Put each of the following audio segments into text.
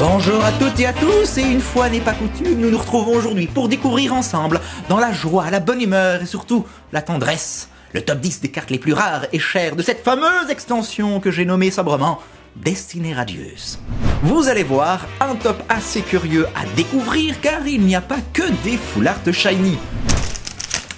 Bonjour à toutes et à tous, et une fois n'est pas coutume, nous nous retrouvons aujourd'hui pour découvrir ensemble, dans la joie, la bonne humeur et surtout la tendresse, le top 10 des cartes les plus rares et chères de cette fameuse extension que j'ai nommée sobrement Destiny Radieuse. Vous allez voir, un top assez curieux à découvrir car il n'y a pas que des full art shiny.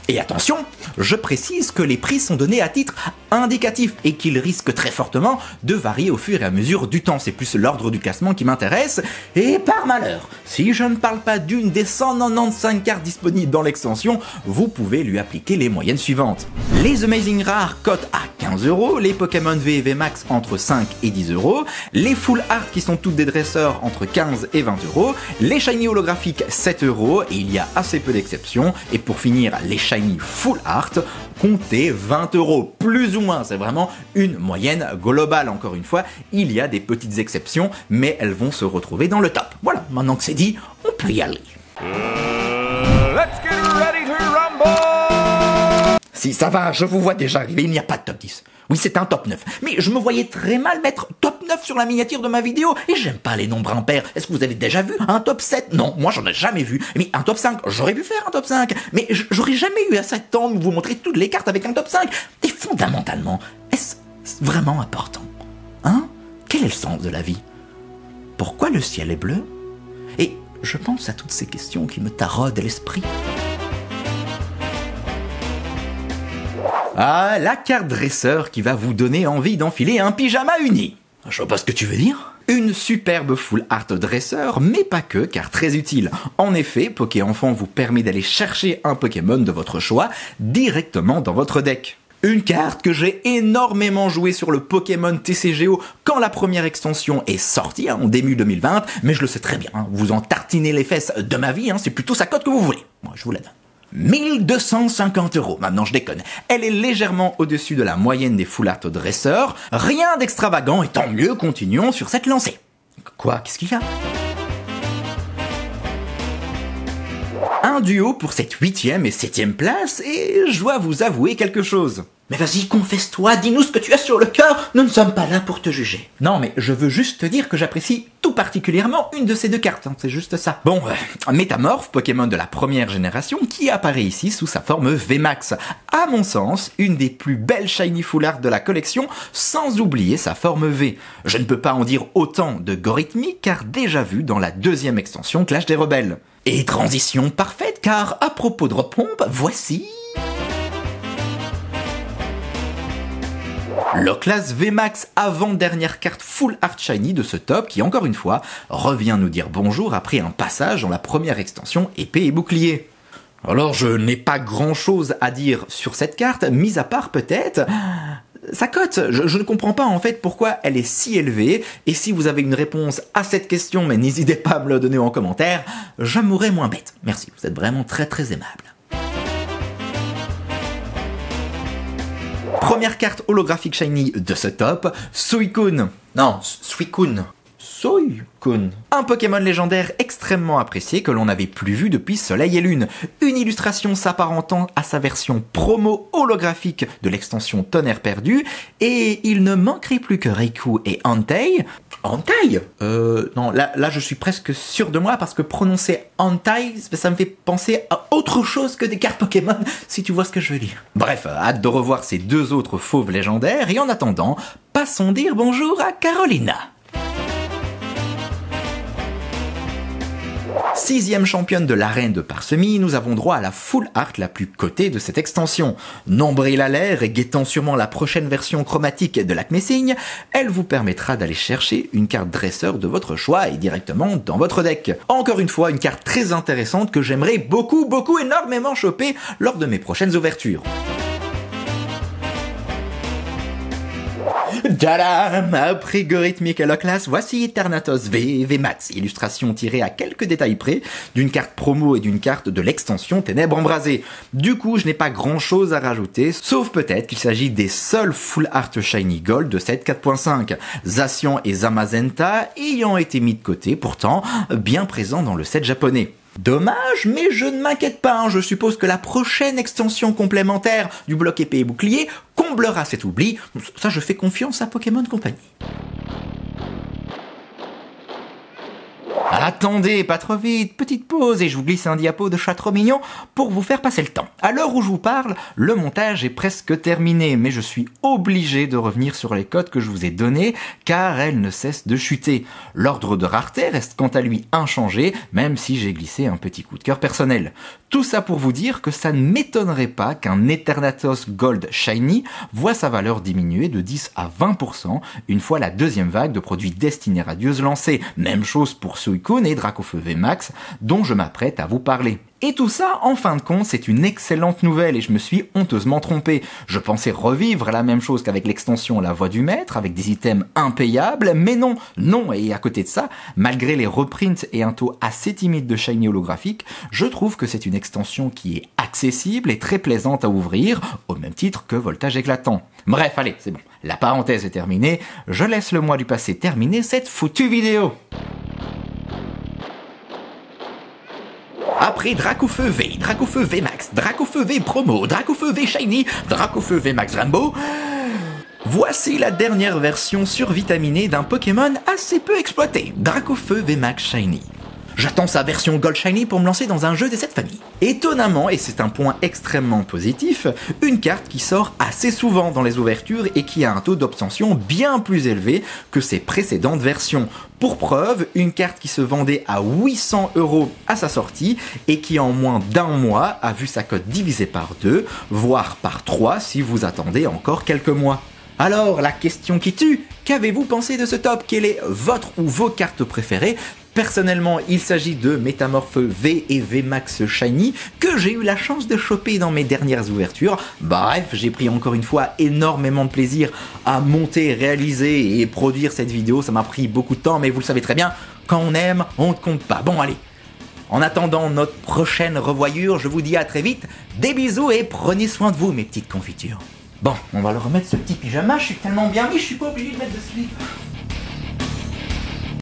Et attention, je précise que les prix sont donnés à titre indicatif et qu'ils risquent très fortement de varier au fur et à mesure du temps. C'est plus l'ordre du classement qui m'intéresse. Et par malheur, si je ne parle pas d'une des 195 cartes disponibles dans l'extension, vous pouvez lui appliquer les moyennes suivantes. Les Amazing Rares cotent à 15 €, les Pokémon V et V Max entre 5 et 10 €, les Full Art qui sont toutes des dresseurs entre 15 et 20 €, les Shiny holographiques 7 €, et il y a assez peu d'exceptions, et pour finir, les Shiny Full Art, comptez 20 €, plus ou moins, c'est vraiment une moyenne globale. Encore une fois, il y a des petites exceptions, mais elles vont se retrouver dans le top. Voilà, maintenant que c'est dit, on peut y aller. Let's get ready to rumble! Si ça va, je vous vois déjà arriver, il n'y a pas de top 10. Oui, c'est un top 9. Mais je me voyais très mal mettre top 9 sur la miniature de ma vidéo. Et j'aime pas les nombres impairs. Est-ce que vous avez déjà vu un top 7? Non, moi j'en ai jamais vu. Mais un top 5, j'aurais pu faire un top 5. Mais j'aurais jamais eu assez de temps de vous montrer toutes les cartes avec un top 5. Et fondamentalement, est-ce vraiment important? Hein? Quel est le sens de la vie? Pourquoi le ciel est bleu? Et je pense à toutes ces questions qui me taraudent l'esprit. Ah, la carte dresseur qui va vous donner envie d'enfiler un pyjama uni. Je vois pas ce que tu veux dire. Une superbe full art dresseur, mais pas que, car très utile. En effet, Pokéenfant vous permet d'aller chercher un Pokémon de votre choix directement dans votre deck. Une carte que j'ai énormément jouée sur le Pokémon TCGO quand la première extension est sortie, en début 2020, mais je le sais très bien, vous en tartinez les fesses de ma vie, c'est plutôt sa cote que vous voulez. Moi, je vous la donne. 1250 €, maintenant je déconne. Elle est légèrement au-dessus de la moyenne des full art dresseurs. Rien d'extravagant et tant mieux, continuons sur cette lancée. Quoi? Qu'est-ce qu'il y a? Un duo pour cette 8e et 7e place, et je dois vous avouer quelque chose. Mais vas-y, confesse-toi, dis-nous ce que tu as sur le cœur, nous ne sommes pas là pour te juger. Non, mais je veux juste te dire que j'apprécie tout particulièrement une de ces deux cartes, c'est juste ça. Bon, Métamorph, Pokémon de la première génération, qui apparaît ici sous sa forme VMAX. À mon sens, une des plus belles Shiny Full Art de la collection, sans oublier sa forme V. Je ne peux pas en dire autant de Gorithmique, car déjà vu dans la deuxième extension Clash des Rebelles. Et transition parfaite, car à propos de repompe, voici... Loclas VMAX, avant-dernière carte full art shiny de ce top qui, encore une fois, revient nous dire bonjour après un passage dans la première extension épée et bouclier. Alors je n'ai pas grand chose à dire sur cette carte, mis à part peut-être... sa cote, je ne comprends pas en fait pourquoi elle est si élevée, et si vous avez une réponse à cette question, mais n'hésitez pas à me le donner en commentaire, je mourrai moins bête. Merci, vous êtes vraiment très très aimable. Première carte holographique shiny de ce top, Suicune. Non, Suicune. Suicune. Un Pokémon légendaire extrêmement apprécié que l'on n'avait plus vu depuis Soleil et Lune. Une illustration s'apparentant à sa version promo holographique de l'extension Tonnerre Perdu, et il ne manquerait plus que Raikou et Entei. Entei? Non, là je suis presque sûr de moi parce que prononcer Entei, ça me fait penser à autre chose que des cartes Pokémon, si tu vois ce que je veux dire. Bref, hâte de revoir ces deux autres fauves légendaires, et en attendant, passons dire bonjour à Carolina. 6e championne de l'arène de Parsemie, nous avons droit à la full art la plus cotée de cette extension. Nombril à l'air et guettant sûrement la prochaine version chromatique de l'Acmessigne, elle vous permettra d'aller chercher une carte dresseur de votre choix et directement dans votre deck. Encore une fois, une carte très intéressante que j'aimerais beaucoup énormément choper lors de mes prochaines ouvertures. Tadam! Après Gorithmique et Loclas, voici Eternatus V VMAX, illustration tirée à quelques détails près d'une carte promo et d'une carte de l'extension Ténèbres Embrasées. Du coup, je n'ai pas grand chose à rajouter, sauf peut-être qu'il s'agit des seuls Full Art Shiny Gold de cette 4.5. Zacian et Zamazenta ayant été mis de côté, pourtant bien présents dans le set japonais. Dommage, mais je ne m'inquiète pas, je suppose que la prochaine extension complémentaire du bloc épée et bouclier comblera cet oubli. Ça, je fais confiance à Pokémon Company. Attendez, pas trop vite, petite pause et je vous glisse un diapo de chat trop mignon pour vous faire passer le temps. À l'heure où je vous parle, le montage est presque terminé, mais je suis obligé de revenir sur les codes que je vous ai donnés car elles ne cessent de chuter. L'ordre de rareté reste quant à lui inchangé, même si j'ai glissé un petit coup de cœur personnel. Tout ça pour vous dire que ça ne m'étonnerait pas qu'un Eternatus Gold Shiny voit sa valeur diminuer de 10 à 20% une fois la deuxième vague de produits destinés radieuses lancée. Même chose pour Suicune et Dracofeu VMAX dont je m'apprête à vous parler. Et tout ça, en fin de compte, c'est une excellente nouvelle et je me suis honteusement trompé. Je pensais revivre la même chose qu'avec l'extension La Voix du Maître, avec des items impayables, mais non, et à côté de ça, malgré les reprints et un taux assez timide de shiny holographique, je trouve que c'est une extension qui est accessible et très plaisante à ouvrir, au même titre que Voltage Éclatant. Bref, allez, c'est bon, la parenthèse est terminée, je laisse le mois du passé terminer cette foutue vidéo. Après Dracofeu V, Dracofeu VMAX, Dracofeu V Promo, Dracofeu V Shiny, Dracofeu VMAX Rainbow, voici la dernière version survitaminée d'un Pokémon assez peu exploité, Dracofeu VMAX Shiny. J'attends sa version Gold Shiny pour me lancer dans un jeu de cette famille. Étonnamment, et c'est un point extrêmement positif, une carte qui sort assez souvent dans les ouvertures et qui a un taux d'obtention bien plus élevé que ses précédentes versions. Pour preuve, une carte qui se vendait à 800 € à sa sortie et qui en moins d'un mois a vu sa cote divisée par 2, voire par 3 si vous attendez encore quelques mois. Alors, la question qui tue, qu'avez-vous pensé de ce top? Quelle est votre ou vos cartes préférées? Personnellement, il s'agit de Métamorphe V et VMAX Shiny que j'ai eu la chance de choper dans mes dernières ouvertures. Bref, j'ai pris encore une fois énormément de plaisir à monter, réaliser et produire cette vidéo. Ça m'a pris beaucoup de temps, mais vous le savez très bien, quand on aime, on ne compte pas. Bon, allez. En attendant notre prochaine revoyure, je vous dis à très vite. Des bisous et prenez soin de vous, mes petites confitures. Bon, on va leur remettre ce petit pyjama. Je suis tellement bien mis, je suis pas obligé de mettre de slip.